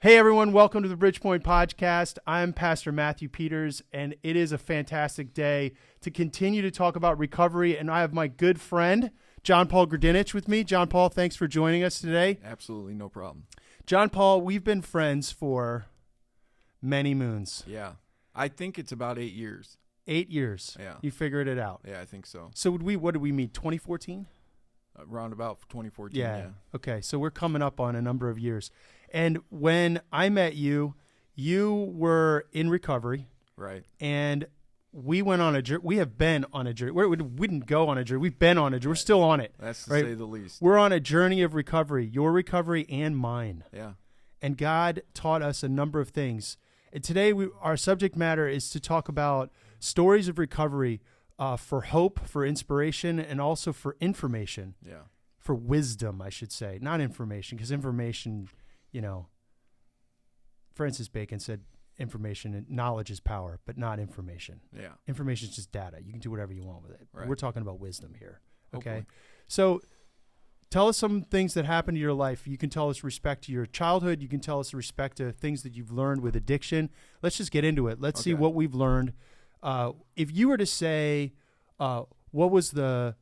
Hey everyone, welcome to the Bridgepoint Podcast. I'm Pastor Matthew Peters, and it is a fantastic day to continue to talk about recovery. And I have my good friend, John Paul Grdinich, with me. John Paul, thanks for joining us today. Absolutely, no problem. John Paul, we've been friends for many moons. Yeah, I think it's about 8 years. 8 years. Yeah. You figured it out. Yeah, I think so. So what did we meet, 2014? Around about 2014, Yeah. Okay, so we're coming up on a number of years. And when I met you, you were in recovery. Right. And we went on a journey. We have been on a journey. We didn't go on a journey. We've been on a journey. We're still on it. That's to right? say the least. We're on a journey of recovery, your recovery and mine. Yeah. And God taught us a number of things. And today our subject matter is to talk about stories of recovery for hope, for inspiration, and also for information. Yeah. For wisdom, I should say. Not information, because information, Francis Bacon said information and knowledge is power, but not information. Yeah. Information is just data. You can do whatever you want with it. Right. We're talking about wisdom here. Okay. Hopefully. So tell us some things that happened to your life. You can tell us respect to your childhood. You can tell us respect to things that you've learned with addiction. Let's just get into it. Let's see what we've learned. If you were to say, what was the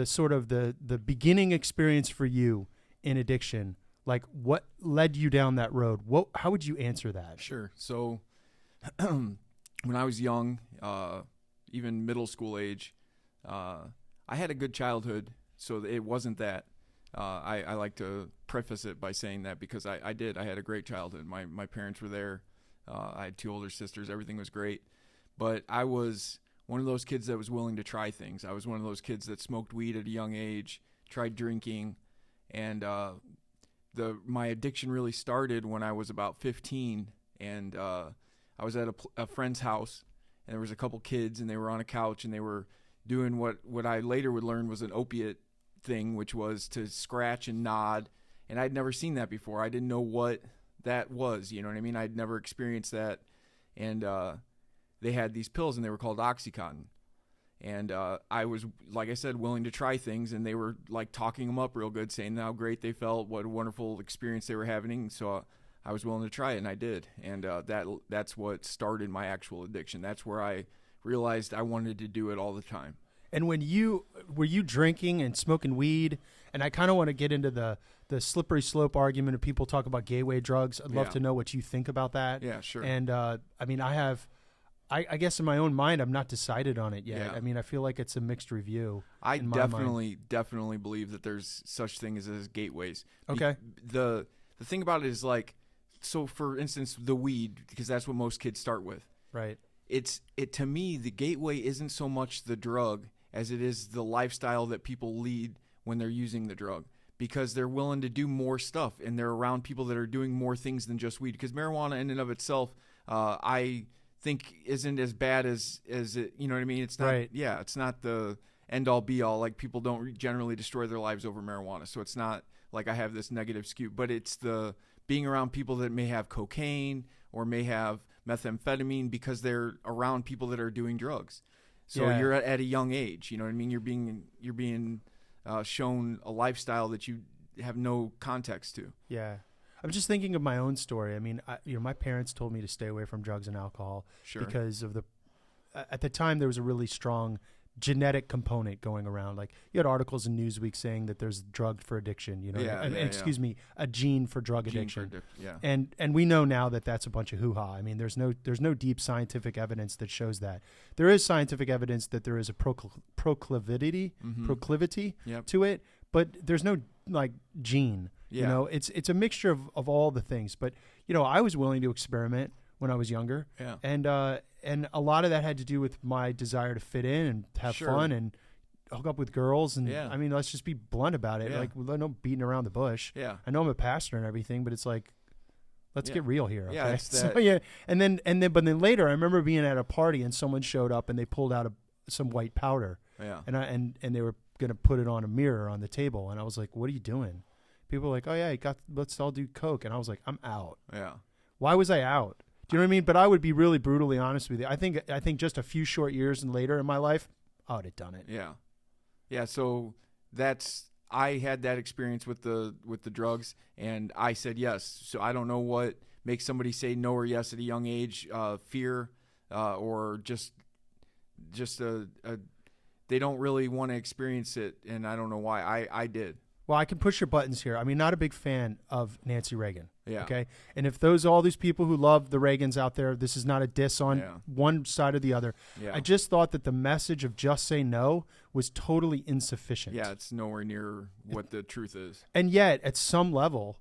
sort of the beginning experience for you in addiction? Like, what led you down that road? How would you answer that? Sure. So when I was young, even middle school age, I had a good childhood, so it wasn't that. I like to preface it by saying that because I did. I had a great childhood. My parents were there. I had two older sisters. Everything was great. But I was one of those kids that was willing to try things. I was one of those kids that smoked weed at a young age, tried drinking, and my addiction really started when I was about 15, and I was at a friend's house, and there was a couple kids, and they were on a couch, and they were doing what I later would learn was an opiate thing, which was to scratch and nod, and I'd never seen that before. I didn't know what that was, you know what I mean? I'd never experienced that, and they had these pills, and they were called OxyContin. And I was, like I said, willing to try things, and they were like talking them up real good, saying how great they felt, what a wonderful experience they were having. So I was willing to try it, and I did. And that's what started my actual addiction. That's where I realized I wanted to do it all the time. And were you drinking and smoking weed? And I kind of want to get into the slippery slope argument of people talk about gateway drugs. I'd love to know what you think about that. Yeah, sure. And I mean, I guess in my own mind, I'm not decided on it yet. Yeah. I mean, I feel like it's a mixed review. I definitely believe that there's such things as gateways. Okay. The thing about it is, like, so for instance, the weed, because that's what most kids start with. Right. To me, the gateway isn't so much the drug as it is the lifestyle that people lead when they're using the drug, because they're willing to do more stuff and they're around people that are doing more things than just weed. Because marijuana in and of itself, I think isn't as bad as it, you know what I mean? It's not, right. Yeah, it's not the end all be all. Like, people don't generally destroy their lives over marijuana. So it's not like I have this negative skew, but it's the being around people that may have cocaine or may have methamphetamine because they're around people that are doing drugs. So you're at a young age, you know what I mean? You're being shown a lifestyle that you have no context to. Yeah. I'm just thinking of my own story. I mean, my parents told me to stay away from drugs and alcohol because of at the time there was a really strong genetic component going around. Like, you had articles in Newsweek saying that there's a drug for addiction, excuse me, a gene for drug addiction. And we know now that that's a bunch of hoo-ha. I mean, there's no deep scientific evidence that shows that. There is scientific evidence that there is a proclivity to it, but there's no like gene. Yeah. You know, it's a mixture of all the things. But, I was willing to experiment when I was younger. Yeah. And a lot of that had to do with my desire to fit in and have fun and hook up with girls. And I mean, let's just be blunt about it. Yeah. Like, no beating around the bush. Yeah. I know I'm a pastor and everything, but it's like, let's get real here. Okay? Yeah, it's that. So, but then later I remember being at a party and someone showed up and they pulled out some white powder. Yeah. And they were going to put it on a mirror on the table. And I was like, what are you doing? People were like, oh yeah, let's all do coke. And I was like, I'm out. Yeah. Why was I out? Do you know what I mean? But I would be really brutally honest with you. I think just a few short years and later in my life, I would have done it. Yeah. Yeah. So I had that experience with the drugs, and I said yes. So I don't know what make somebody say no or yes at a young age, fear, or just they don't really want to experience it, and I don't know why. I did. Well, I can push your buttons here. I mean, not a big fan of Nancy Reagan. Yeah. Okay. And if all these people who love the Reagans out there, this is not a diss on one side or the other. Yeah. I just thought that the message of just say no was totally insufficient. Yeah, it's nowhere near what the truth is. And yet, at some level,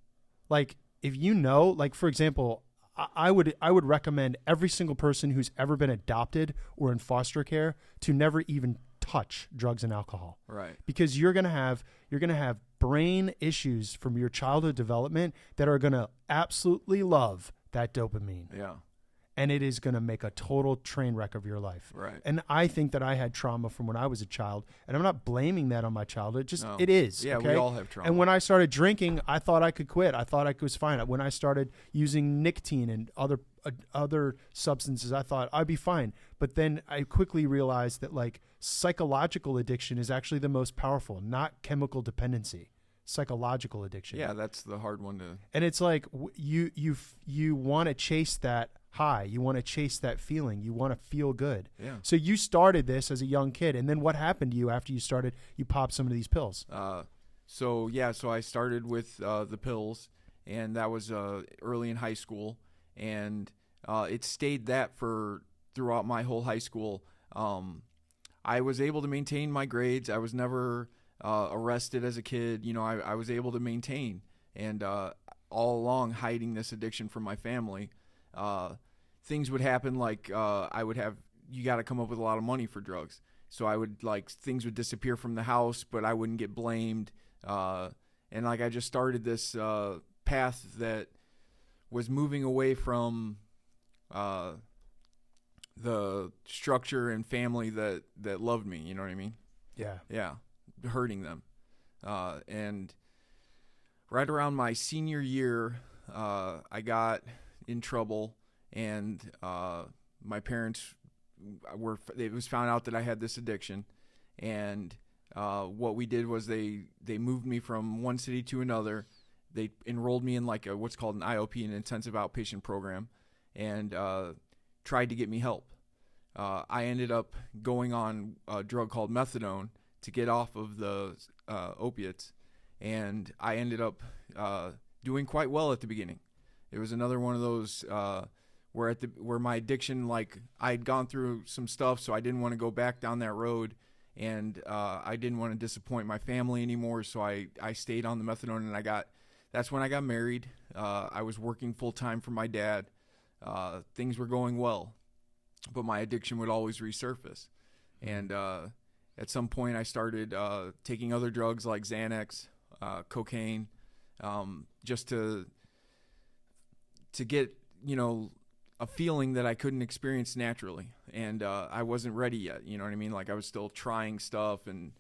like if you know, like for example, I would recommend every single person who's ever been adopted or in foster care to never even touch drugs and alcohol. Right. Because you're gonna have brain issues from your childhood development that are gonna absolutely love that dopamine. Yeah. And it is going to make a total train wreck of your life. Right. And I think that I had trauma from when I was a child, and I'm not blaming that on my childhood. Just No. it is. Yeah, okay? we all have trauma. And when I started drinking, I thought I could quit. I thought I was fine. When I started using nicotine and other substances, I thought I'd be fine. But then I quickly realized that like psychological addiction is actually the most powerful, not chemical dependency. Psychological addiction. Yeah, that's the hard one to. And it's like you want to chase that high. You want to chase that feeling. You want to feel good. Yeah. So you started this as a young kid, and then what happened to you after you started? You popped some of these pills. So I started with the pills, and that was early in high school, and it stayed that for throughout my whole high school. I was able to maintain my grades. I was never arrested as a kid. You know, I was able to maintain, and all along hiding this addiction from my family. Things would happen like you got to come up with a lot of money for drugs. So I would things would disappear from the house, but I wouldn't get blamed. And I just started this path that was moving away from the structure and family that loved me. You know what I mean? Yeah. Yeah. Hurting them. And right around my senior year, I got in trouble, and my parents it was found out that I had this addiction, and what we did was they moved me from one city to another. They enrolled me in what's called an IOP, an intensive outpatient program, and tried to get me help. I ended up going on a drug called methadone to get off of the opiates, and I ended up doing quite well at the beginning. It was another one of those where my addiction, I'd gone through some stuff, so I didn't want to go back down that road, and I didn't want to disappoint my family anymore, so I stayed on the methadone, and that's when I got married. I was working full time for my dad. Things were going well, but my addiction would always resurface, and at some point I started taking other drugs like Xanax, cocaine, just to get, a feeling that I couldn't experience naturally. And I wasn't ready yet, you know what I mean? I was still trying stuff and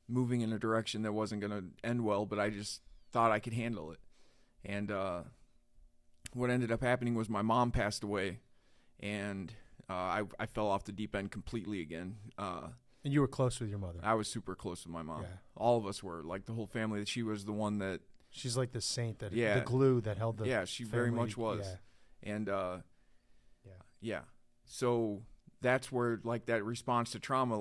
moving in a direction that wasn't going to end well, but I just thought I could handle it. And what ended up happening was my mom passed away, and I fell off the deep end completely again. And you were close with your mother. I was super close with my mom. Yeah. All of us were, the whole family. She was the one that... She's like the saint, the glue that held the Yeah, she family. very much was. Yeah. And, yeah. So that's where, that response to trauma,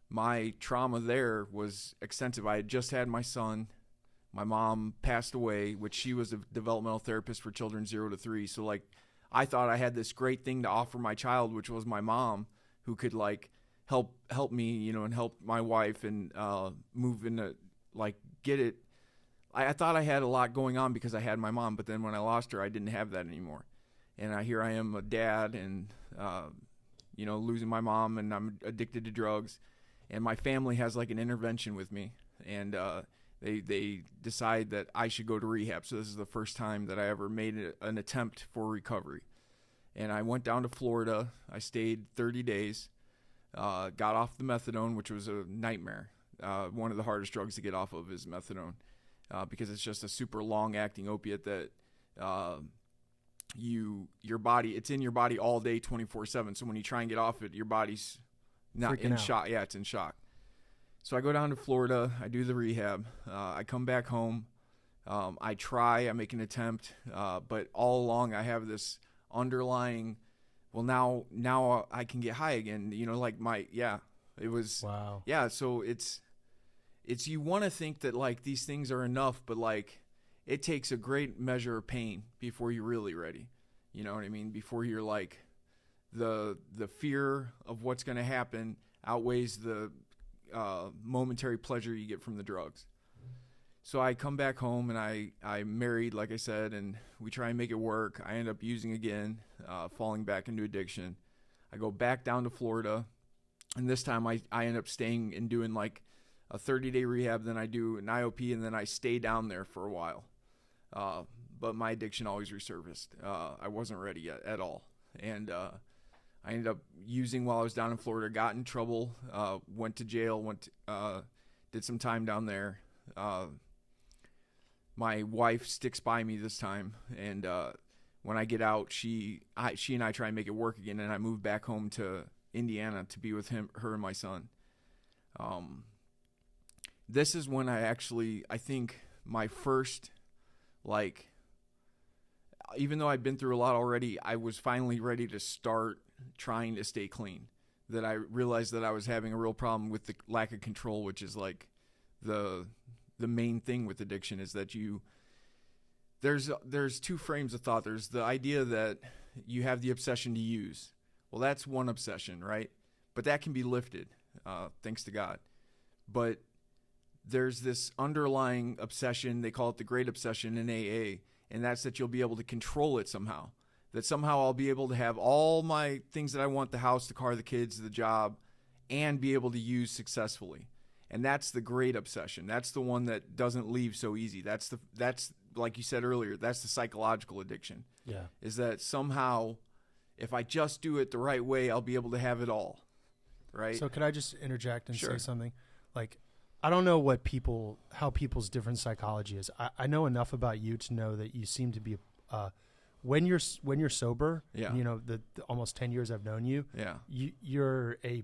my trauma there was extensive. I had just had my son. My mom passed away, which she was a developmental therapist for children 0 to 3. So, I thought I had this great thing to offer my child, which was my mom, who could, help me, and help my wife and move into, get it. I thought I had a lot going on because I had my mom, but then when I lost her, I didn't have that anymore. And here I am, a dad, and, losing my mom, and I'm addicted to drugs. And my family has, an intervention with me, and they decide that I should go to rehab. So this is the first time that I ever made an attempt for recovery. And I went down to Florida. I stayed 30 days, got off the methadone, which was a nightmare. One of the hardest drugs to get off of is methadone, because it's just a super long-acting opiate that your body, it's in your body all day 24/7. So when you try and get off it, your body's not freaking in out. shock. Yeah, it's in shock. So I go down to Florida, I do the rehab, I come back home, I make an attempt, but all along I have this underlying, well, now I can get high again. Like it was, wow. yeah. So it's you want to think that like these things are enough, but like it takes a great measure of pain before you're really ready. You know what I mean? Before you're like, the fear of what's going to happen outweighs the momentary pleasure you get from the drugs. So I come back home and I'm married, like I said, and we try and make it work. I end up using again, falling back into addiction. I go back down to Florida, and this time I end up staying and doing like a 30-day rehab, then I do an IOP, and then I stay down there for a while. But my addiction always resurfaced. I wasn't ready yet at all. And I ended up using while I was down in Florida, got in trouble, went to jail, did some time down there. My wife sticks by me this time, and when I get out, she and I try and make it work again, and I move back home to Indiana to be with her and my son. This is when I think my first, like, even though I'd been through a lot already, I was finally ready to start trying to stay clean. That I realized that I was having a real problem with the lack of control, which is like the main thing with addiction, is that there's two frames of thought. There's the idea that you have the obsession to use. Well, that's one obsession, right? But that can be lifted, thanks to God. But there's this underlying obsession, they call it the great obsession in AA, and that's that you'll be able to control it somehow. That somehow I'll be able to have all my things that I want, the house, the car, the kids, the job, and be able to use successfully. And that's the great obsession. That's the one that doesn't leave so easy. That's like you said earlier, that's the psychological addiction. Yeah. Is that somehow if I just do it the right way, I'll be able to have it all. Right? So could I just interject and Sure. say something? Like, I don't know how people's different psychology is. I know enough about you to know that you seem to be, when you're sober, Yeah. and, the almost 10 years I've known you, Yeah. you're a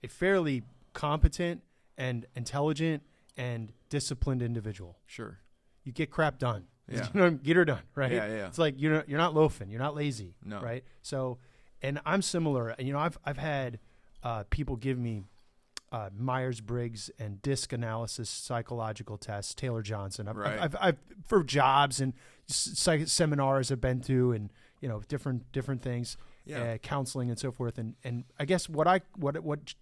fairly competent and intelligent and disciplined individual. Sure. You get crap done. Yeah. Get her done, right? Yeah, yeah. It's like you're not loafing, you're not lazy, No. right? So, and I'm similar. And I've had people give me Myers-Briggs and DISC analysis psychological tests, Taylor Johnson. Right. I've for jobs and seminars I've been to, and different things, Yeah. counseling and so forth. And I guess what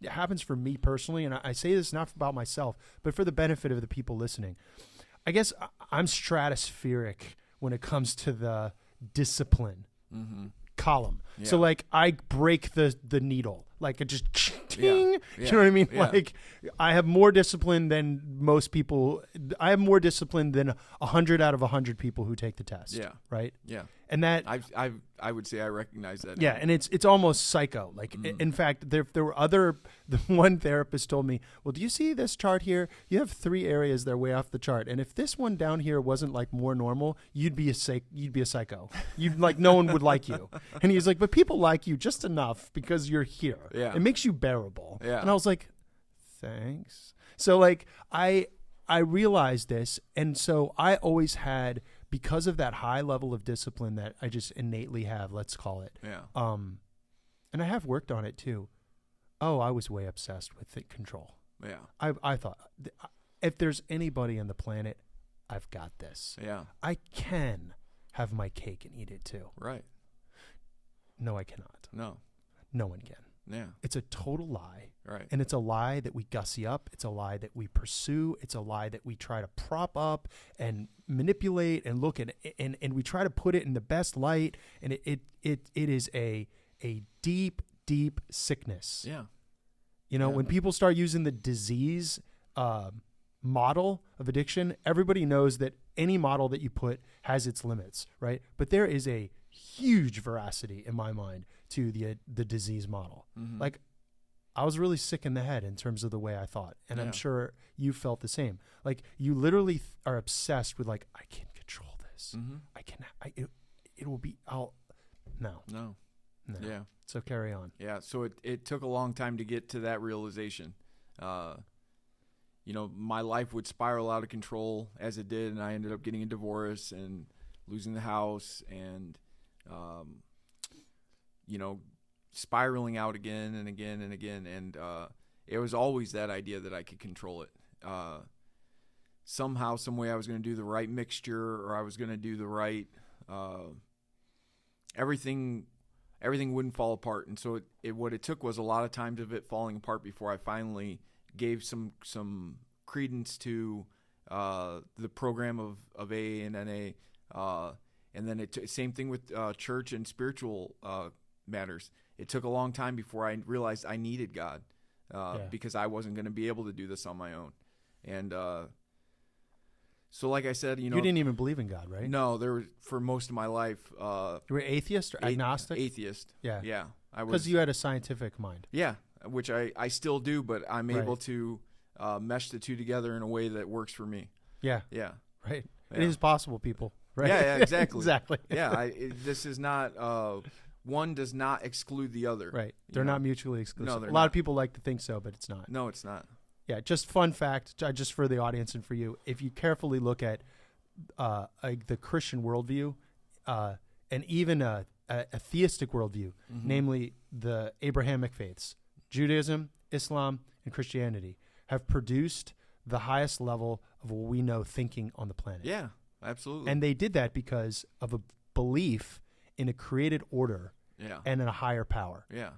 happens for me personally, and I say this not about myself, but for the benefit of the people listening, I guess I'm stratospheric when it comes to the discipline column. Yeah. So like I break the needle, like it just ting. Yeah. You know what I mean? Yeah. Like I have more discipline than most people. I have more discipline than 100 out of 100 people who take the test. Yeah. Right. Yeah. And that I would say I recognize that. yeah, and it's almost psycho. Like in fact, there were the one therapist told me, well, do you see this chart here? You have 3 areas that are way off the chart, and if this one down here wasn't like more normal, you'd be a psycho. You'd like no one would like you. And he's like, but people like you just enough because you're here. Yeah. It makes you bearable. Yeah. And I was like, thanks. So like I realized this, and so I always had, because of that high level of discipline that I just innately have, let's call it. Yeah. And I have worked on it too. Oh, I was way obsessed with the control. Yeah. I thought, if there's anybody on the planet, I've got this. Yeah. I can have my cake and eat it too. Right. No, I cannot. No. No one can. Yeah. It's a total lie. Right. And it's a lie that we gussy up. It's a lie that we pursue. It's a lie that we try to prop up and manipulate and look at, and we try to put it in the best light. And it is a deep, deep sickness. Yeah. You know, Yeah. when people start using the disease model of addiction, everybody knows that any model that you put has its limits, right? But there is a huge veracity in my mind to the disease model. Mm-hmm. Like, I was really sick in the head in terms of the way I thought. And Yeah. I'm sure you felt the same. Like, you literally are obsessed with like, I can control this. Mm-hmm. It will be, no. No. Yeah. So carry on. Yeah. So it took a long time to get to that realization. my life would spiral out of control as it did, and I ended up getting a divorce and losing the house and, spiraling out again and again and again. And it was always that idea that I could control it. Somehow, some way I was going to do the right mixture, or I was going to do the right, everything wouldn't fall apart. And so what it took was a lot of times of it falling apart before I finally gave some credence to the program of AA and NA. And then same thing with church and spiritual matters. It took a long time before I realized I needed God because I wasn't going to be able to do this on my own. And so like I said, you didn't even believe in God, right? No, for most of my life. You were atheist or agnostic? Atheist. Yeah. Yeah. Because you had a scientific mind. Yeah, which I still do, but I'm able to mesh the two together in a way that works for me. Yeah. Yeah. Right. Yeah. It is possible, people. Right. Yeah, exactly. Exactly. Yeah, this is not one does not exclude the other. Right. They're not mutually exclusive. No, they're a lot not. of people like to think so, but it's not. No, it's not. Yeah, just fun fact, just for the audience and for you, if you carefully look at the Christian worldview and even a theistic worldview, namely the Abrahamic faiths, Judaism, Islam, and Christianity, have produced the highest level of what we know thinking on the planet. Yeah, absolutely. And they did that because of a belief in a created order and in a higher power. Yeah.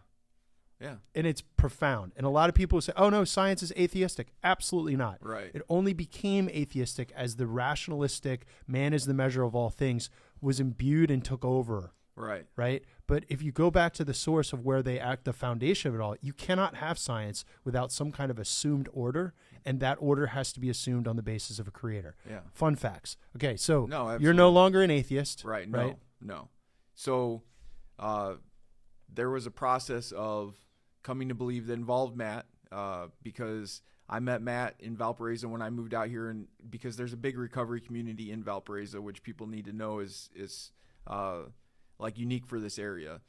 Yeah. And it's profound. And a lot of people say, oh, no, science is atheistic. Absolutely not. Right. It only became atheistic as the rationalistic, man is the measure of all things, was imbued and took over. Right. Right? But if you go back to the source of where they act, the foundation of it all, you cannot have science without some kind of assumed order, and that order has to be assumed on the basis of a creator. Yeah. Fun facts. Okay, so No, you're no longer an atheist. Right. Right? No. So there was a process of coming to believe that involved Matt because I met Matt in Valparaiso when I moved out here, and because there's a big recovery community in Valparaiso, which people need to know is like unique for this area.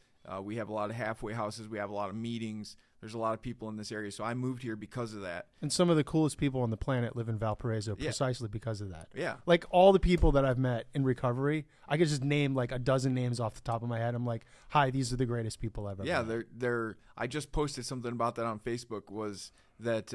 We have a lot of halfway houses. We have a lot of meetings. There's a lot of people in this area. So I moved here because of that. And some of the coolest people on the planet live in Valparaiso precisely because of that. Yeah. Like all the people that I've met in recovery, I could just name like a dozen names off the top of my head. I'm like, hi, these are the greatest people I've ever met. Yeah, they're I just posted something about that on Facebook, was that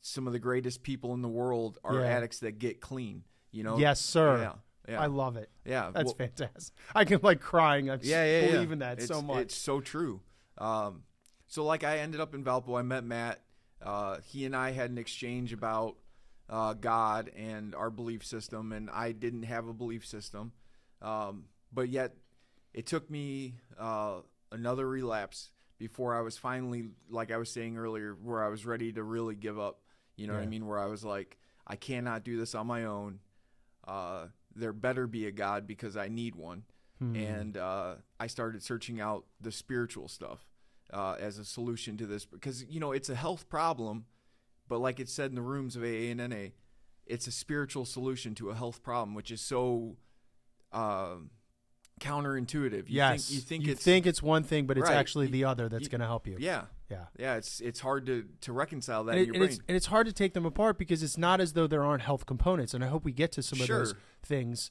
some of the greatest people in the world are addicts that get clean. Yes, sir. Yeah. Yeah. I love it. Yeah. That's fantastic. I can like crying. I believe in that so much. It's so true. So like I ended up in Valpo. I met Matt. He and I had an exchange about God and our belief system, and I didn't have a belief system. But yet it took me another relapse before I was finally, like I was saying earlier, where I was ready to really give up. You know what I mean? Where I was like, I cannot do this on my own. There better be a God because I need one. And I started searching out the spiritual stuff as a solution to this, because, it's a health problem, but like it said in the rooms of AA and NA, it's a spiritual solution to a health problem, which is so counterintuitive. You think it's one thing, but it's actually the other that's going to help you. Yeah. It's hard to reconcile that and in your brain. It's hard to take them apart because it's not as though there aren't health components. And I hope we get to some of those things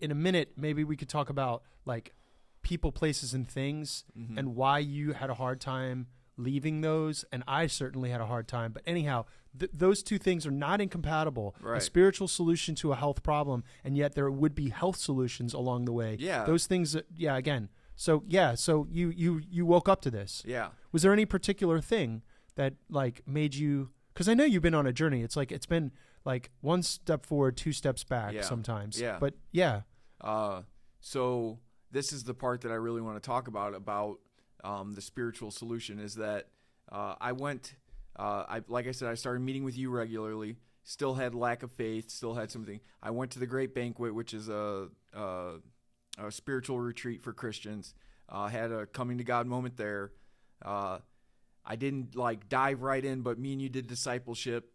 in a minute. Maybe we could talk about like people, places, and things, and why you had a hard time leaving those, and I certainly had a hard time. But anyhow, those two things are not incompatible. Right. A spiritual solution to a health problem, and yet there would be health solutions along the way. Yeah. Those things, again. So you woke up to this. Yeah. Was there any particular thing that like made you, because I know you've been on a journey. It's like it's been like one step forward, two steps back sometimes. Yeah. But yeah. So this is the part that I really want to talk about the spiritual solution, is that I went, like I said, I started meeting with you regularly, still had lack of faith, still had something. I went to the Great Banquet, which is a spiritual retreat for Christians, had a coming to God moment there. I didn't like dive right in, but me and you did discipleship.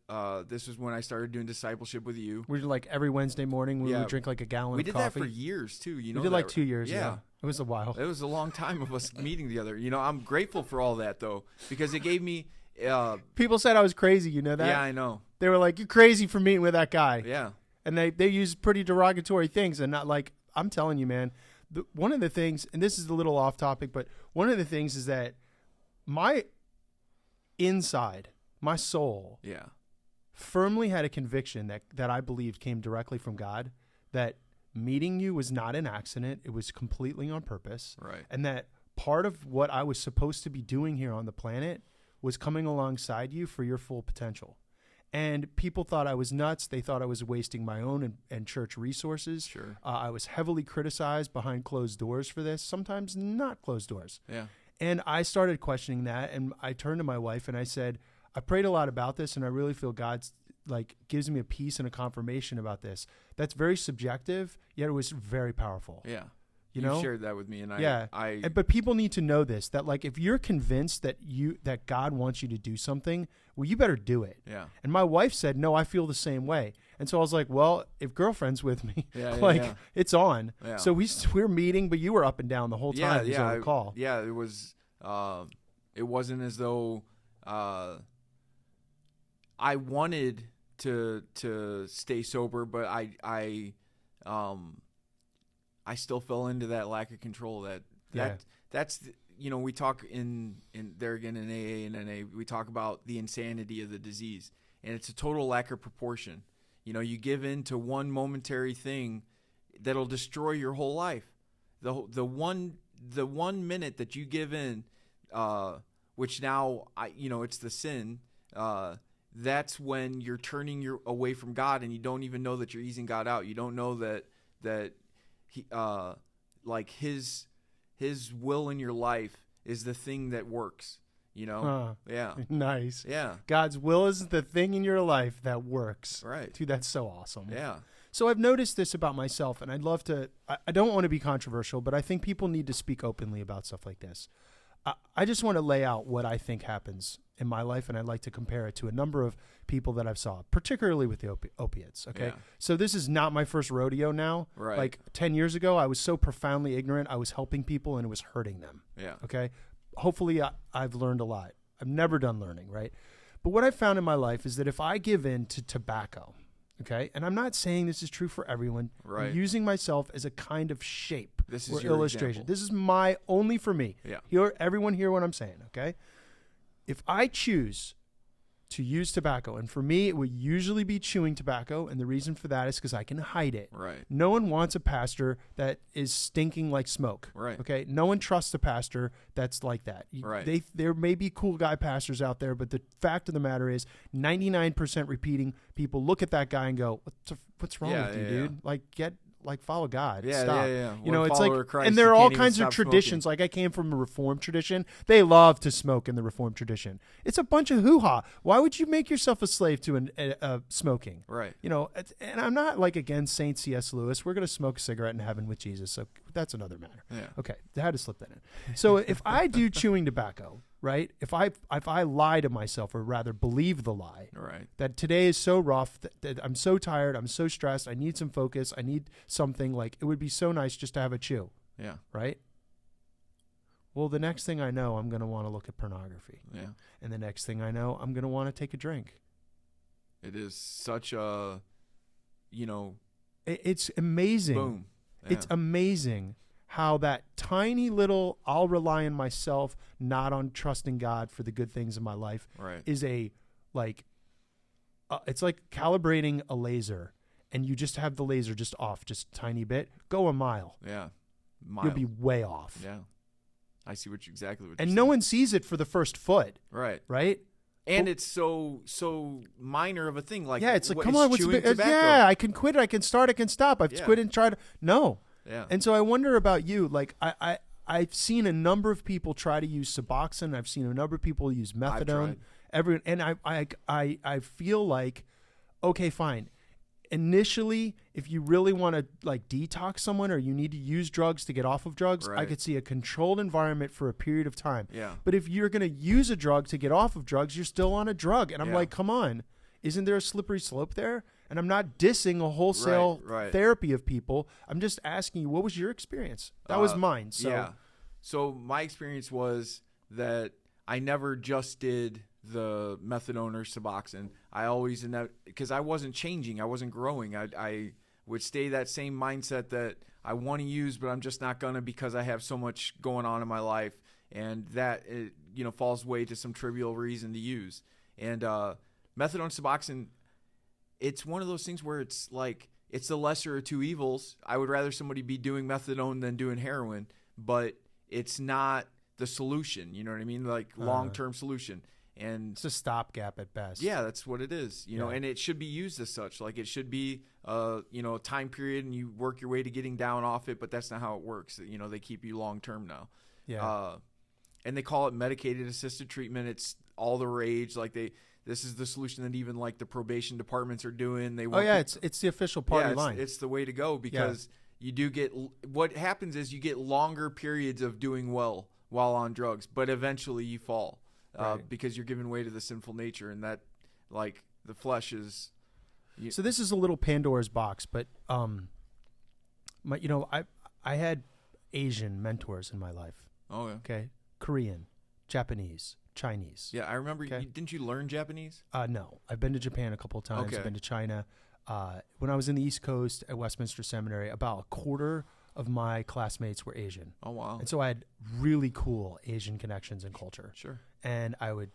This was when I started doing discipleship with you. We did like every Wednesday morning we would drink like a gallon of coffee. We did that for years too. We did like 2 years. Yeah. It was a while. It was a long time of us meeting together. I'm grateful for all that though, because it gave me. People said I was crazy. You know that? Yeah, I know. They were like, "You're crazy for meeting with that guy." Yeah. And they use pretty derogatory things, and not like, I'm telling you, man. One of the things, and this is a little off topic, but one of the things is that my inside, my soul, Yeah. firmly had a conviction that I believed came directly from God, that meeting you was not an accident. It was completely on purpose. Right. And that part of what I was supposed to be doing here on the planet was coming alongside you for your full potential. And people thought I was nuts. They thought I was wasting my own and church resources. Sure. I was heavily criticized behind closed doors for this, sometimes not closed doors. Yeah. And I started questioning that, and I turned to my wife and I said, I prayed a lot about this, and I really feel God's like gives me a peace and a confirmation about this. That's very subjective, yet it was very powerful. Yeah. You know? shared that with me, and But people need to know this, that like if you're convinced that God wants you to do something, well, you better do it. Yeah. And my wife said, no, I feel the same way. And so I was like, well, if girlfriend's with me, it's on. Yeah. So we're meeting, but you were up and down the whole time. As I recall. Yeah, it was. It wasn't as though I wanted to stay sober, but I still fell into that lack of control. That's we talk in there again in AA and NA, we talk about the insanity of the disease, and it's a total lack of proportion. You give in to one momentary thing that'll destroy your whole life. The one minute that you give in, which now it's the sin. That's when you're turning away from God, and you don't even know that you're easing God out. You don't know that he, like his will in your life is the thing that works. Yeah. Nice. Yeah. God's will is the thing in your life that works. Right. Dude, that's so awesome. Yeah. So I've noticed this about myself, and I'd love to, I don't want to be controversial, but I think people need to speak openly about stuff like this. I just want to lay out what I think happens in my life, and I'd like to compare it to a number of people that I've saw, particularly with the opiates. Okay. Yeah. So this is not my first rodeo now. Right. Like 10 years ago, I was so profoundly ignorant. I was helping people and it was hurting them. Yeah. Okay. Hopefully I've learned a lot. I've never done learning. Right. But what I found in my life is that if I give in to tobacco, okay, and I'm not saying this is true for everyone. Right. I'm using myself as a kind of shape or illustration. Example. This is only for me. Yeah. Everyone hear what I'm saying, okay? If I choose to use tobacco, and for me, it would usually be chewing tobacco, and the reason for that is because I can hide it. Right. No one wants a pastor that is stinking like smoke. Right. Okay? No one trusts a pastor that's like that. Right. There may be cool guy pastors out there, but the fact of the matter is 99% repeating people look at that guy and go, what's wrong with you, dude? Like, follow God. Yeah, Stop. yeah. It's like, Christ, and there are all kinds of traditions. Smoking. Like I came from a Reformed tradition. They love to smoke in the Reformed tradition. It's a bunch of hoo-ha. Why would you make yourself a slave to smoking? Right. And I'm not like against Saint C.S. Lewis. We're going to smoke a cigarette in heaven with Jesus. So that's another matter. Yeah. Okay. I had to slip that in. So if I do chewing tobacco, right? If I lie to myself, or rather believe the lie, right, that today is so rough, that I'm so tired, I'm so stressed, I need some focus, I need something, like it would be so nice just to have a chew. Yeah. Right? Well, the next thing I know, I'm going to want to look at pornography. Yeah. And the next thing I know, I'm going to want to take a drink. It is such a, It's amazing. Boom. Yeah. It's amazing how that tiny little, I'll rely on myself, not on trusting God for the good things in my life, right, is it's like calibrating a laser, and you just have the laser just off just a tiny bit. Go a mile. Yeah. You'll be way off. Yeah. I see exactly what you're saying. And saying. no one sees it for the first foot. Right. Right? And it's so minor of a thing. Like, yeah, it's like, come on, what's the big, yeah, I can quit it, I can start, I can stop. I've quit and tried. No. Yeah. And so I wonder about you. Like I've seen a number of people try to use Suboxone. I've seen a number of people use methadone. And I feel like, okay, fine. Initially, if you really want to like detox someone, or you need to use drugs to get off of drugs, right, I could see a controlled environment for a period of time. Yeah. But if you're going to use a drug to get off of drugs, you're still on a drug. And I'm like, come on, isn't there a slippery slope there? And I'm not dissing a wholesale therapy of people. I'm just asking you, what was your experience? That was mine. So. Yeah. So my experience was that I never just did the methadone or Suboxone. I always, because I wasn't changing, I wasn't growing. I would stay that same mindset that I want to use, but I'm just not gonna because I have so much going on in my life, and that falls way to some trivial reason to use. And methadone, Suboxone, it's one of those things where it's like it's the lesser of two evils. I would rather somebody be doing methadone than doing heroin, but it's not the solution. You know what I mean? Like long-term solution. And it's a stopgap at best. Yeah, that's what it is. You know, and it should be used as such. Like it should be, a time period, and you work your way to getting down off it. But that's not how it works. You know, they keep you long term now. Yeah. And they call it medicated assisted treatment. It's all the rage. Like this is the solution that even like the probation departments are doing. They want it's the official party line. It's the way to go because you do get. What happens is you get longer periods of doing well while on drugs, but eventually you fall. Because you're giving way to the sinful nature, and that, like, the flesh is. So this is a little Pandora's box, but I had Asian mentors in my life. Oh yeah. Okay, Korean, Japanese, Chinese. Yeah, I remember. Okay. Didn't you learn Japanese? No, I've been to Japan a couple of times. Okay. I've been to China. When I was in the East Coast at Westminster Seminary, about a quarter of my classmates were Asian. Oh wow! And so I had really cool Asian connections and culture. Sure. And I would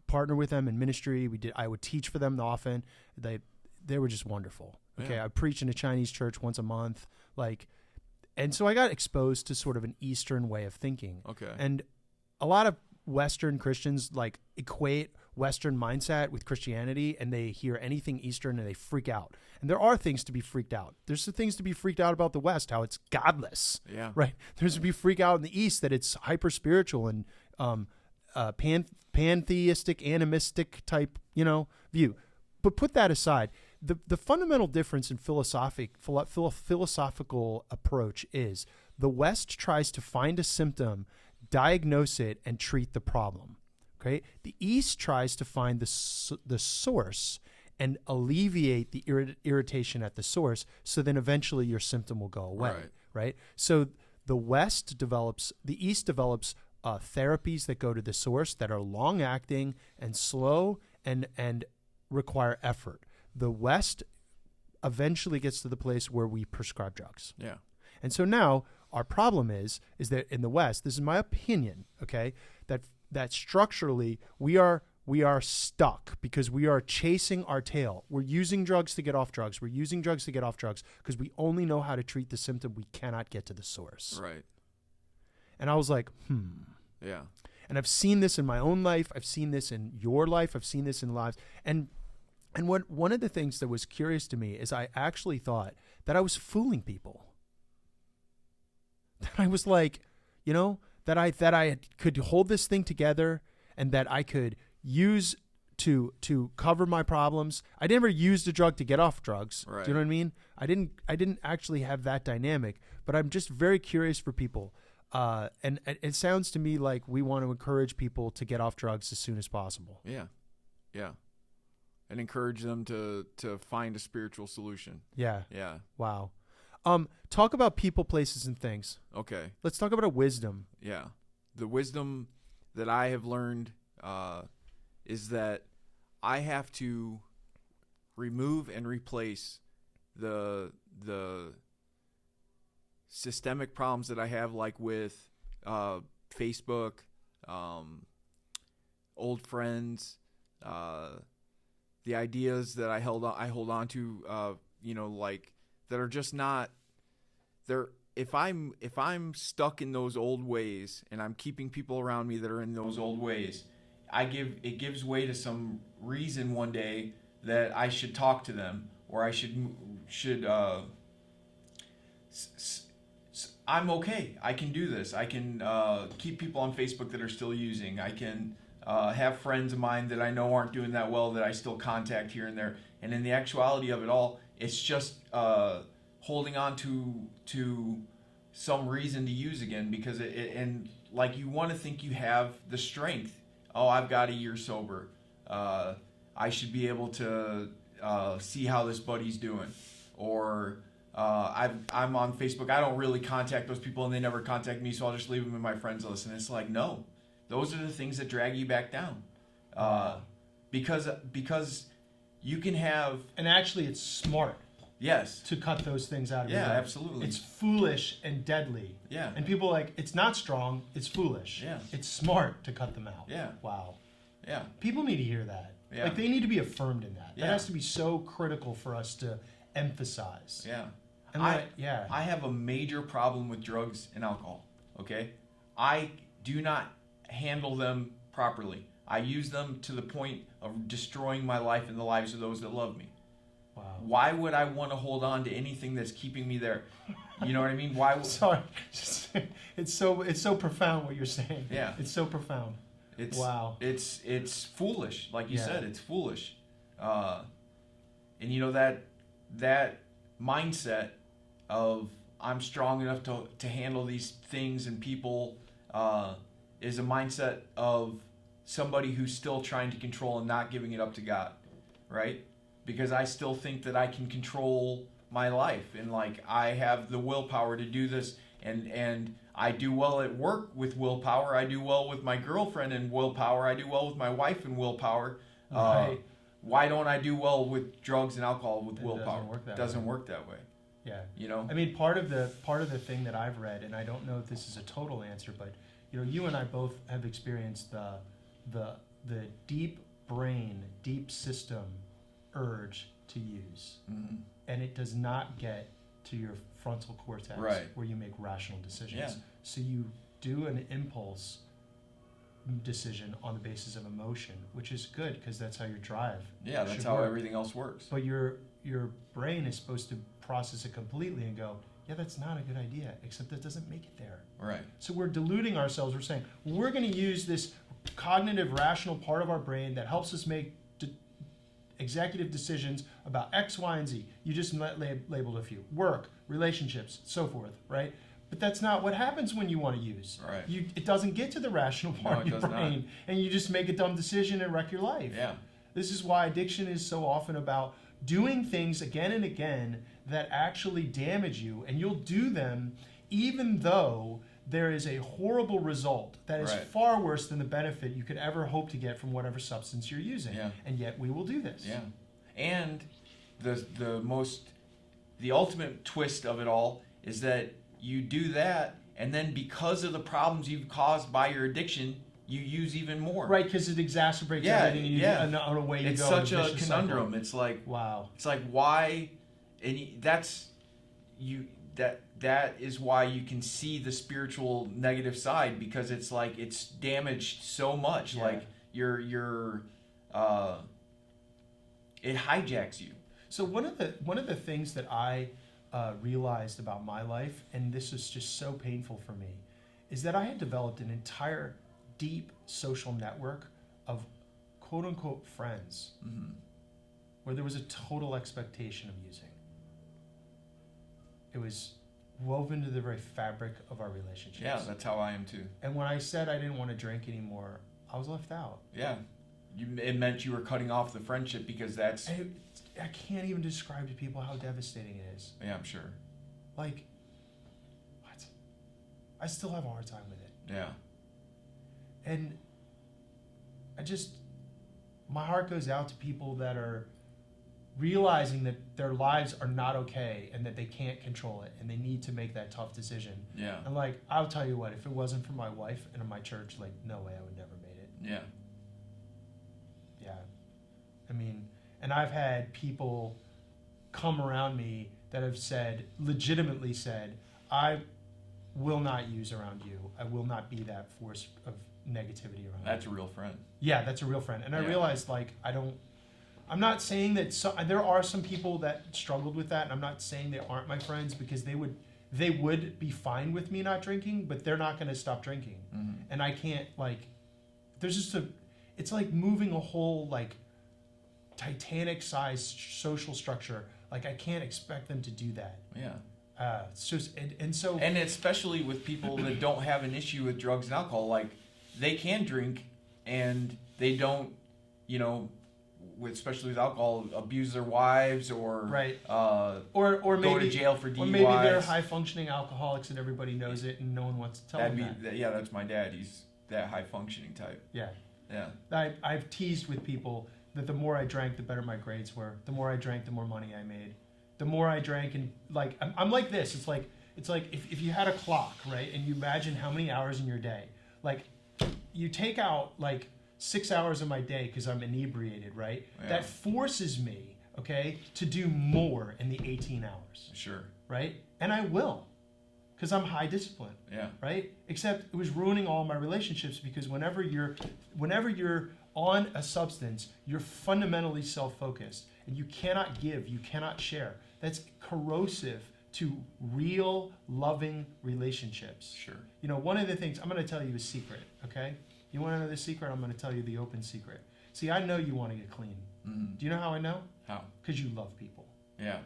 partner with them in ministry. I would teach for them often. They were just wonderful. Okay, I preach in a Chinese church once a month. And so I got exposed to sort of an Eastern way of thinking. Okay. And a lot of Western Christians equate Western mindset with Christianity, and they hear anything Eastern and they freak out. And there are things to be freaked out. There's some things to be freaked out about the West, how it's godless. Yeah. Right. There's to be freaked out in the East that it's hyper spiritual and pantheistic, animistic type, view. But put that aside. The fundamental difference in philosophical approach is the West tries to find a symptom, diagnose it, and treat the problem. Okay, the East tries to find the source and alleviate the irritation at the source, so then eventually your symptom will go away. Right? So the East develops therapies that go to the source that are long-acting and slow and require effort. The West eventually gets to the place where we prescribe drugs. Yeah. And so now our problem is that in the West, this is my opinion, okay, that structurally we are stuck because we are chasing our tail. We're using drugs to get off drugs. We're using drugs to get off drugs because we only know how to treat the symptom. We cannot get to the source. Right. And I was like, Yeah. And I've seen this in my own life. I've seen this in your life. I've seen this in lives. And one of the things that was curious to me is I actually thought that I was fooling people. That I was like, that I could hold this thing together and that I could use to cover my problems. I never used a drug to get off drugs. Right. Do you know what I mean? I didn't actually have that dynamic, but I'm just very curious for people. And it sounds to me like we want to encourage people to get off drugs as soon as possible. Yeah. Yeah. And encourage them to find a spiritual solution. Yeah. Yeah. Wow. Talk about people, places, and things. Okay. Let's talk about a wisdom. Yeah. The wisdom that I have learned is that I have to remove and replace the systemic problems that I have, like with Facebook, old friends, the ideas that I hold on to, that are just not there. If I'm stuck in those old ways and I'm keeping people around me that are in those old ways, it gives way to some reason one day that I should talk to them, or I should I'm okay. I can do this. I can keep people on Facebook that are still using. I can have friends of mine that I know aren't doing that well that I still contact here and there. And in the actuality of it all, it's just holding on to some reason to use again, because and like you want to think you have the strength. Oh, I've got a year sober. I should be able to see how this buddy's doing, or I'm on Facebook. I don't really contact those people, and they never contact me, so I'll just leave them in my friends list. And it's like, no, those are the things that drag you back down. because you can have, and actually it's smart yes, to cut those things out of your yeah, life. absolutely, It's foolish and deadly. yeah, And people are like, it's not strong, it's foolish. Yeah. It's smart to cut them out. Yeah. Wow. yeah, People need to hear that. Yeah. Like, they need to be affirmed in that. Yeah. That has to be so critical for us to emphasize. yeah. And yeah. I have a major problem with drugs and alcohol. Okay, I do not handle them properly. I use them to the point of destroying my life and the lives of those that love me. Wow. Why would I want to hold on to anything that's keeping me there? You know what I mean? Why? Sorry. It's so profound what you're saying. Yeah. It's so profound. It's wow. It's foolish, like you Yeah. said. It's foolish, and you know that mindset of I'm strong enough to handle these things and people is a mindset of somebody who's still trying to control and not giving it up to God, right? Because I still think that I can control my life, and like I have the willpower to do this, and I do well at work with willpower. I do well with my girlfriend and willpower. I do well with my wife and willpower. Right. Why don't I do well with drugs and alcohol with willpower? Doesn't work that way. Yeah. You know? I mean, part of the thing that I've read, and I don't know if this is a total answer, but you know, you and I both have experienced the deep brain, deep system urge to use, Mm-hmm. and it does not get to your frontal cortex, Right. where you make rational decisions. Yeah. So you do an impulse decision on the basis of emotion, which is good because that's how your drive. Yeah, that's should how work. everything else works. But your brain is supposed to process it completely and go, yeah, that's not a good idea, except that doesn't make it there. Right. So we're deluding ourselves. We're saying we're going to use this cognitive, rational part of our brain that helps us make executive decisions about X, Y, and Z. You just labeled a few: work, relationships, so forth, right? But that's not what happens when you want to use. Right. It doesn't get to the rational part of your brain, and you just make a dumb decision and wreck your life. Yeah. This is why addiction is so often about doing things again and again that actually damage you, and you'll do them even though there is a horrible result that is Right. far worse than the benefit you could ever hope to get from whatever substance you're using. Yeah. And yet we will do this. Yeah. And the ultimate twist of it all is that you do that, and then because of the problems you've caused by your addiction, you use even more. Right, because it exacerbates Yeah, everything. And yeah. On a way you It's go. such in a vicious conundrum. cycle. It's like, Wow. it's like why, and that is why you can see the spiritual negative side, because it's like it's damaged so much. Yeah. Like it hijacks you. So one of the things that I realized about my life, and this was just so painful for me, is that I had developed an entire deep social network of quote unquote friends, Mm-hmm. where there was a total expectation of using. It was woven into the very fabric of our relationships. Yeah, that's how I am too. And when I said I didn't want to drink anymore, I was left out. Yeah, it meant you were cutting off the friendship, because that's. I can't even describe to people how devastating it is. Yeah, I'm sure. Like, what? I still have a hard time with it. Yeah. And my heart goes out to people that are realizing that their lives are not okay and that they can't control it and they need to make that tough decision. Yeah. And like, I'll tell you what, if it wasn't for my wife and my church, like, no way I would never made it. Yeah. Yeah. I mean, and I've had people come around me that have legitimately said, I will not use around you. I will not be that force of negativity around you. That's a real friend. Yeah, that's a real friend. And I Yeah. realized, like, I'm not saying that there are some people that struggled with that, and I'm not saying they aren't my friends, because they would be fine with me not drinking, but they're not going to stop drinking. Mm-hmm. And I can't, like, there's just it's like moving a whole, like, Titanic-sized social structure. Like, I can't expect them to do that. Yeah. It's just, and so... And especially with people that don't have an issue with drugs and alcohol, like, they can drink and they don't, especially with alcohol, abuse their wives or right. Or maybe go to jail for DUIs. Or maybe they're high-functioning alcoholics and everybody knows it and no one wants to tell them that. Yeah, that's my dad. He's that high-functioning type. Yeah. Yeah. I've teased with people that the more I drank, the better my grades were. The more I drank, the more money I made. The more I drank, and like I'm like this. It's like if you had a clock, right, and you imagine how many hours in your day, like you take out like 6 hours of my day because I'm inebriated, right? Yeah. That forces me, okay, to do more in the 18 hours. Sure. Right? And I will, because I'm high discipline. Yeah. Right? Except it was ruining all my relationships because whenever you're on a substance, you're fundamentally self-focused and you cannot give, you cannot share. That's corrosive to real loving relationships. Sure. You know, one of the things I'm going to tell you a secret, okay? You want to know the secret? I'm going to tell you the open secret. See, I know you want to get clean. Mm-hmm. Do you know how I know? How? Because you love people. Yeah.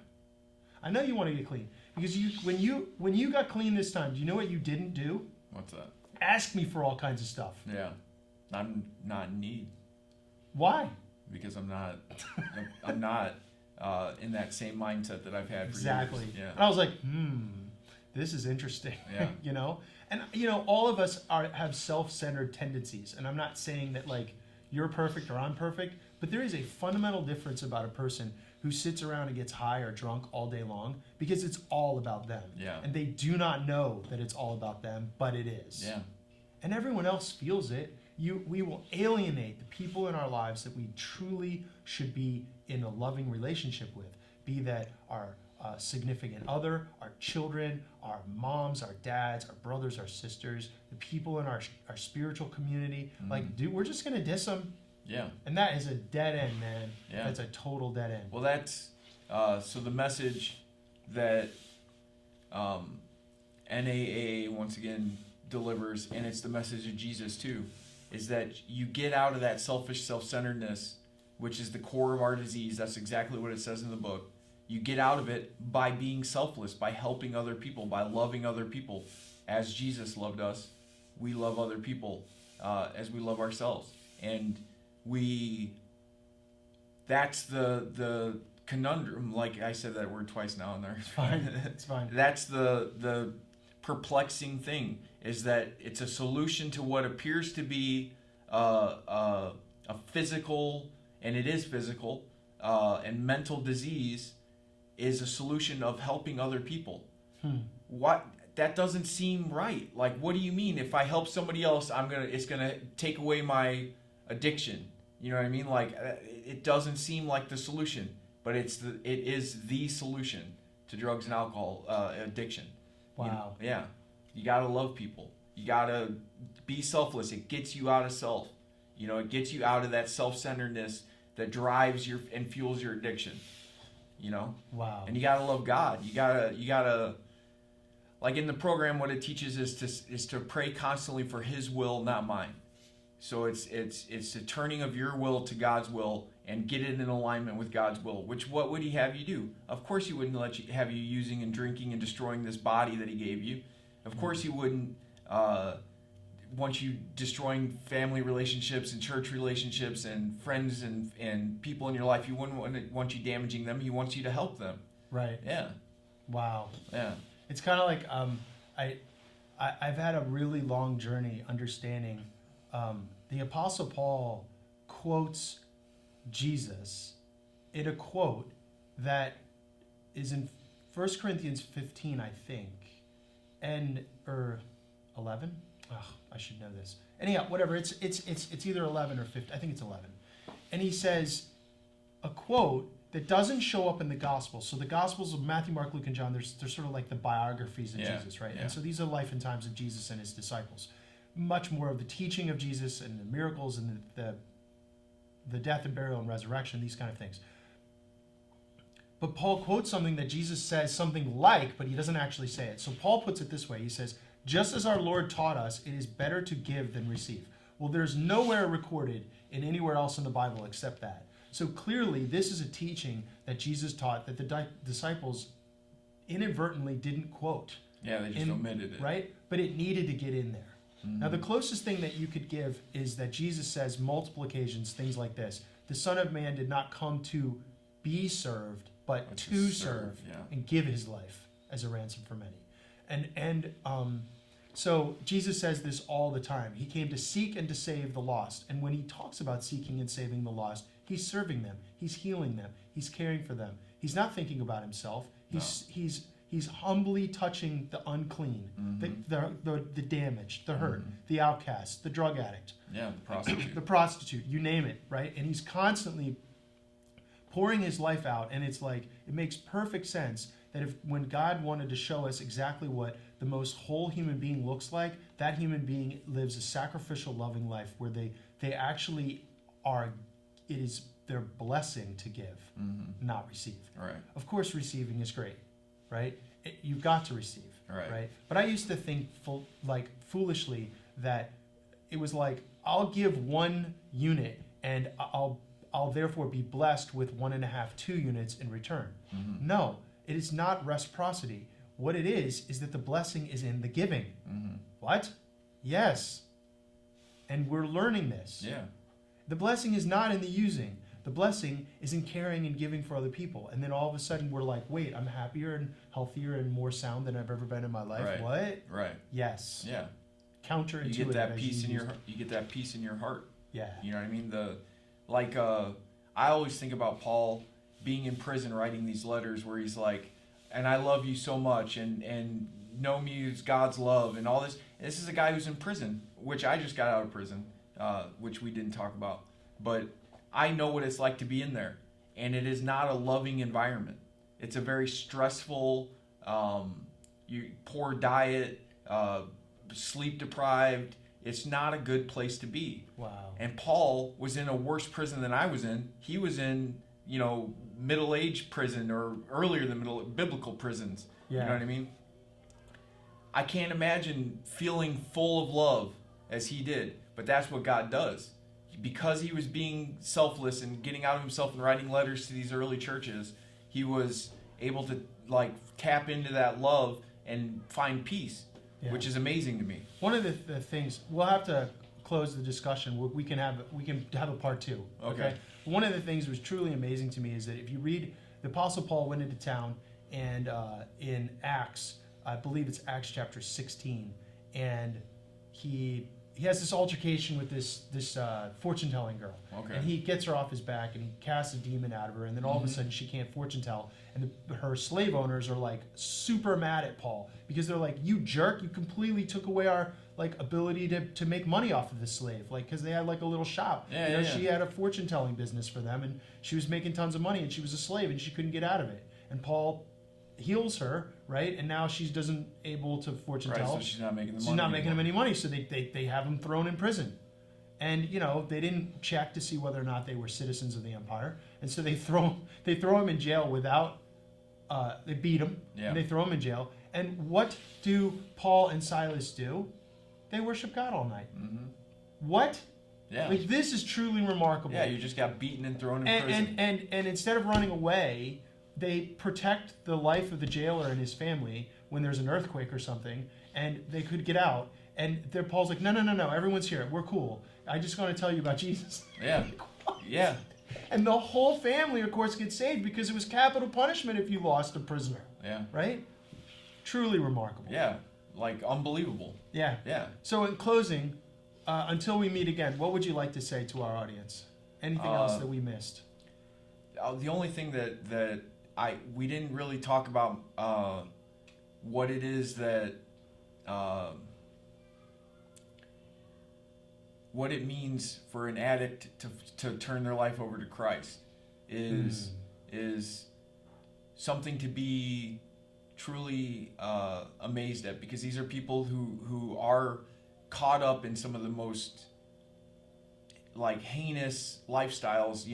I know you want to get clean because when you got clean this time, do you know what you didn't do? What's that? Ask me for all kinds of stuff. Yeah. I'm not in need. Why? Because I'm not in that same mindset that I've had for exactly. years. Yeah. And I was like, this is interesting. Yeah. You know? And you know, all of us have self-centered tendencies. And I'm not saying that like you're perfect or I'm perfect, but there is a fundamental difference about a person who sits around and gets high or drunk all day long because it's all about them. Yeah. And they do not know that it's all about them, but it is. Yeah. And everyone else feels it. We will alienate the people in our lives that we truly should be in a loving relationship with, be that our significant other, our children, our moms, our dads, our brothers, our sisters, the people in our spiritual community. Mm-hmm. Like, dude, we're just going to diss them. Yeah. And that is a dead end, man. Yeah. That's a total dead end. Well, that's so the message that NAA once again delivers, and it's the message of Jesus too, is that you get out of that selfish self-centeredness, which is the core of our disease. That's exactly what it says in the book. You get out of it by being selfless, by helping other people, by loving other people. As Jesus loved us, we love other people as we love ourselves. And that's the conundrum. Like I said that word twice now in there. It's fine. It's fine. That's the perplexing thing, is that it's a solution to what appears to be a physical, and it is physical, and mental disease, is a solution of helping other people. What? That doesn't seem right. Like, what do you mean? If I help somebody else, it's gonna take away my addiction. You know what I mean? Like, it doesn't seem like the solution, but it is the solution to drugs and alcohol addiction. Wow. You gotta love people. You gotta be selfless. It gets you out of self. You know, it gets you out of that self-centeredness that drives and fuels your addiction. You know? Wow. And you gotta love God. You gotta like in the program, what it teaches is to pray constantly for His will, not mine. So it's the turning of your will to God's will and get it in alignment with God's will. What would He have you do? Of course He wouldn't have you using and drinking and destroying this body that He gave you. Of course He wouldn't want you destroying family relationships and church relationships and friends and people in your life. He wouldn't want you damaging them. He wants you to help them. Right. Yeah. Wow. Yeah. It's kind of like I've had a really long journey understanding. The Apostle Paul quotes Jesus in a quote that is in 1 Corinthians 15, I think, or 11. Oh, I should know this. Anyhow, whatever. It's either 11 or 15. I think it's 11. And he says a quote that doesn't show up in the Gospels. So the Gospels of Matthew, Mark, Luke, and John, they're sort of like the biographies of Jesus, right? Yeah. And so these are life and times of Jesus and His disciples. Much more of the teaching of Jesus and the miracles and the death and burial and resurrection, these kind of things. But Paul quotes something that Jesus says something like, but he doesn't actually say it. So Paul puts it this way. He says, just as our Lord taught us, it is better to give than receive. Well, there's nowhere recorded in anywhere else in the Bible except that. So clearly, this is a teaching that Jesus taught that the disciples inadvertently didn't quote. Yeah, they just omitted it. Right? But it needed to get in there. Mm-hmm. Now, the closest thing that you could give is that Jesus says multiple occasions things like this. The Son of Man did not come to be served, but to serve yeah. and give His life as a ransom for many. And So Jesus says this all the time. He came to seek and to save the lost. And when he talks about seeking and saving the lost, he's serving them. He's healing them. He's caring for them. He's not thinking about himself. He's humbly touching the unclean, the damaged, the hurt, the outcast, the drug addict. Yeah, the prostitute. The prostitute, you name it, right? And he's constantly pouring his life out. And it's like, it makes perfect sense that when God wanted to show us exactly what the most whole human being looks like, that human being lives a sacrificial, loving life where they actually are, it is their blessing to give, not receive. Right. Of course, receiving is great, right? You've got to receive, right? But I used to think foolishly that it was like, I'll give 1 unit and I'll therefore be blessed with 1.5, 2 units in return. No, it is not reciprocity. What it is that the blessing is in the giving. What? Yes. And we're learning this. Yeah. The blessing is not in the using. The blessing is in caring and giving for other people. And then all of a sudden we're like, wait, I'm happier and healthier and more sound than I've ever been in my life. Right. What? Right. Yes. Yeah. Counterintuitive. You get that peace in your you get that peace in your heart. Yeah. You know what I mean? I always think about Paul being in prison writing these letters where he's like, and I love you so much, and know me as God's love, and all this. And this is a guy who's in prison, which I just got out of prison, which we didn't talk about. But I know what it's like to be in there, and it is not a loving environment. It's a very stressful, poor diet, sleep deprived. It's not a good place to be. Wow. And Paul was in a worse prison than I was in. He was in, middle-age prison or earlier than biblical prisons. Yeah. You know what I mean? I can't imagine feeling full of love as he did, but that's what God does. Because he was being selfless and getting out of himself and writing letters to these early churches, he was able to tap into that love and find peace, which is amazing to me. One of the things, we'll have to close the discussion. We can have a part 2. Okay. One of the things that was truly amazing to me is that if you read, the Apostle Paul went into town, and in Acts, I believe it's Acts chapter 16, and he has this altercation with this fortune telling girl, and he gets her off his back, and he casts a demon out of her, and then all of a sudden she can't fortune tell, and her slave owners are like super mad at Paul because they're like, you jerk, you completely took away our ability to make money off of this slave, because they had a little shop. She had a fortune telling business for them, and she was making tons of money, and she was a slave, and she couldn't get out of it. And Paul heals her, right? And now she doesn't able to fortune tell. So she's not making the money. She's not making him any money, so they have him thrown in prison. And they didn't check to see whether or not they were citizens of the empire, and so they throw him in jail without. They beat him, and they throw him in jail. And what do Paul and Silas do? They worship God all night. What? Yeah. This is truly remarkable. Yeah, you just got beaten and thrown in prison. And instead of running away, they protect the life of the jailer and his family when there's an earthquake or something, and they could get out. And Paul's like, no, everyone's here. We're cool. I just want to tell you about Jesus. Yeah. Yeah. And the whole family, of course, gets saved because it was capital punishment if you lost a prisoner. Yeah. Right? Truly remarkable. Yeah. Unbelievable. Yeah. Yeah. So in closing, until we meet again, what would you like to say to our audience? Anything else that we missed? The only thing that we didn't really talk about what it is that what it means for an addict to turn their life over to Christ is something to be truly amazed at, because these are people who are caught up in some of the most heinous lifestyles.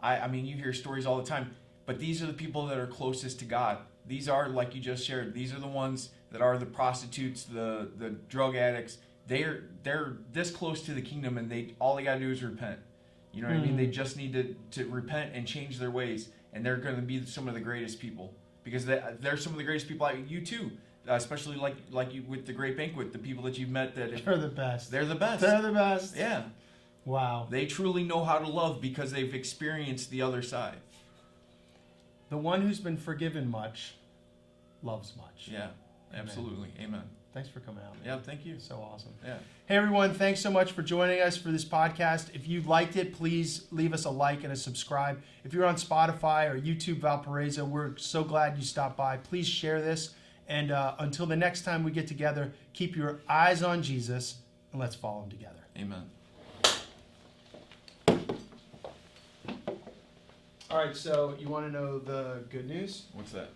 I mean, you hear stories all the time, but these are the people that are closest to God. These are, like you just shared, these are the ones that are the prostitutes, the drug addicts. They're this close to the kingdom, and all they gotta do is repent. You know what I mean? They just need to repent and change their ways, and they're going to be some of the greatest people, because they're some of the greatest people. Like you too, especially like you with the Great Banquet, the people that you've met that they're the best. They're the best. They're the best. Yeah. Wow. They truly know how to love because they've experienced the other side. The one who's been forgiven much loves much. Yeah, absolutely. Amen. Thanks for coming out, man. Yeah, thank you. So awesome. Yeah. Hey, everyone. Thanks so much for joining us for this podcast. If you liked it, please leave us a like and a subscribe. If you're on Spotify or YouTube Valparaiso, we're so glad you stopped by. Please share this. And until the next time we get together, keep your eyes on Jesus and let's follow him together. Amen. All right, so you want to know the good news? What's that?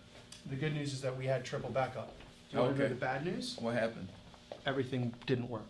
The good news is that we had triple backup. Do you want to know Okay. the bad news? What happened? Everything didn't work.